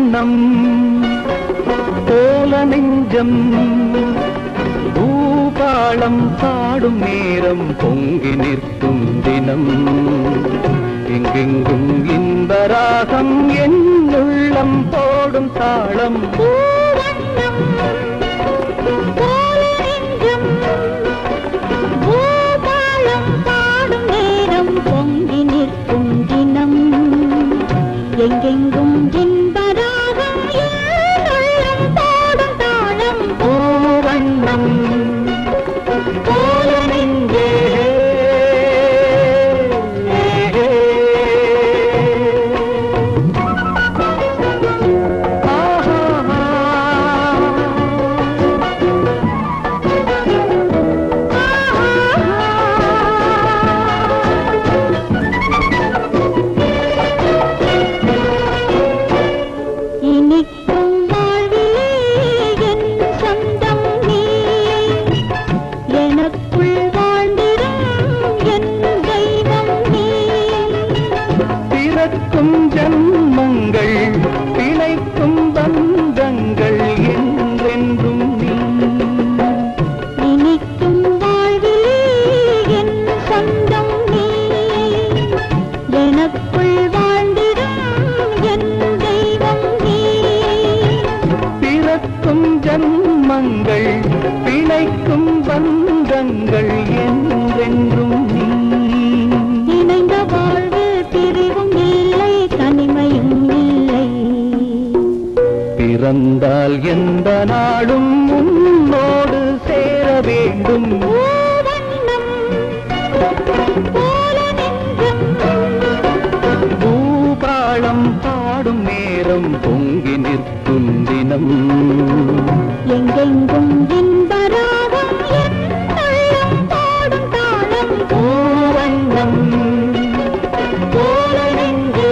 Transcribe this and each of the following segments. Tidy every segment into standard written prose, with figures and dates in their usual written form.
பூவண்ணம் போல நெஞ்சம் பூபாளம் பாடும் நேரம் பொங்கி நிற்கும் தினம் எங்கெங்கும் இன்பராகம் என் உள்ளம் போடும் தாளம் பூவண்ணம் போல நெஞ்சம் பூபாளம் பாடும் நேரம் பொங்கி நிற்கும் தினம் எங்கெங்கும் இன்பராகம் என் உள்ளம் போடும் தாளம் பூவண்ணம் போல நெஞ்சே இனிக்கும் வாழ்விலே என் சொந்தம் நீ எனக்குள் வாழ்ந்திடும் என் தெய்வம் நீ பிறக்கும் ஜன்மங்கள் பிணைக்கும் பந்தங்கள் என்றென்றும் நீ இனிக்கும் வாழ்விலே என் சொந்தம் நீ எனக்குள் வாழ்ந்திடும் என் தெய்வம் நீ பிறக்கும் ஜன்மங்கள் பிணைக்கும் பந்தங்கள் என்றென்றும் நீ இணைந்த வாழ்வு பிரிவும் இல்லை தனிமையும் இல்லை பிறந்தால் எந்த நாளும் உன்னோடு சேர வேண்டும் பூவண்ணம் போல நெஞ்சம் பூபாளம் பாடும் நேரம் பொங்கி நிற்கும் தினம் எங்கெங்கும் இன்பராகம் என் உள்ளம் பாடும் தாளம் பூவண்ணம் போல நெஞ்சே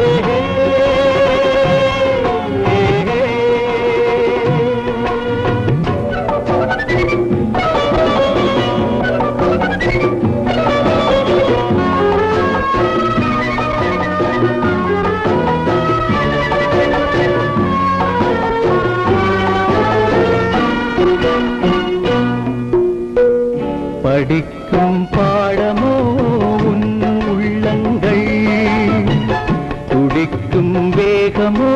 படிக்கும் பாடமோ உன் உள்ளங்கள் துடிக்கும் வேகமோ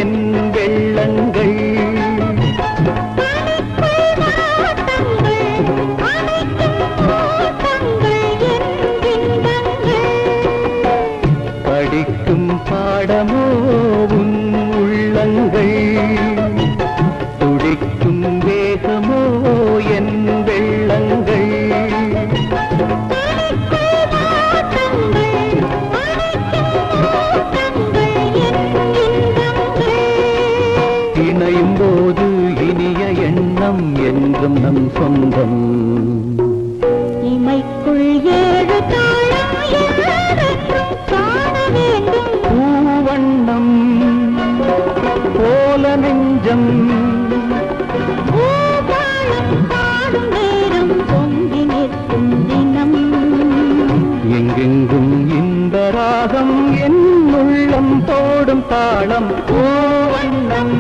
என் வெள்ளங்கள் படிக்கும் பாடமோ உன் உள்ளங்கள் துடிக்கும் வேகமோ என் வெள்ளங்கள் இணையும் போது இனிய எண்ணம் என்றும் நம் சொந்தம் இமைக்குள் ஏழு தாளம் என்றென்றும் காண வேண்டும் பூவண்ணம் போல நெஞ்சம் பூபாளம் பாடும் நேரம் பொங்கி நிற்கும் தினம் எங்கெங்கும் இன்பராகம் என் உள்ளம் போடும் தாளம் பூவண்ணம்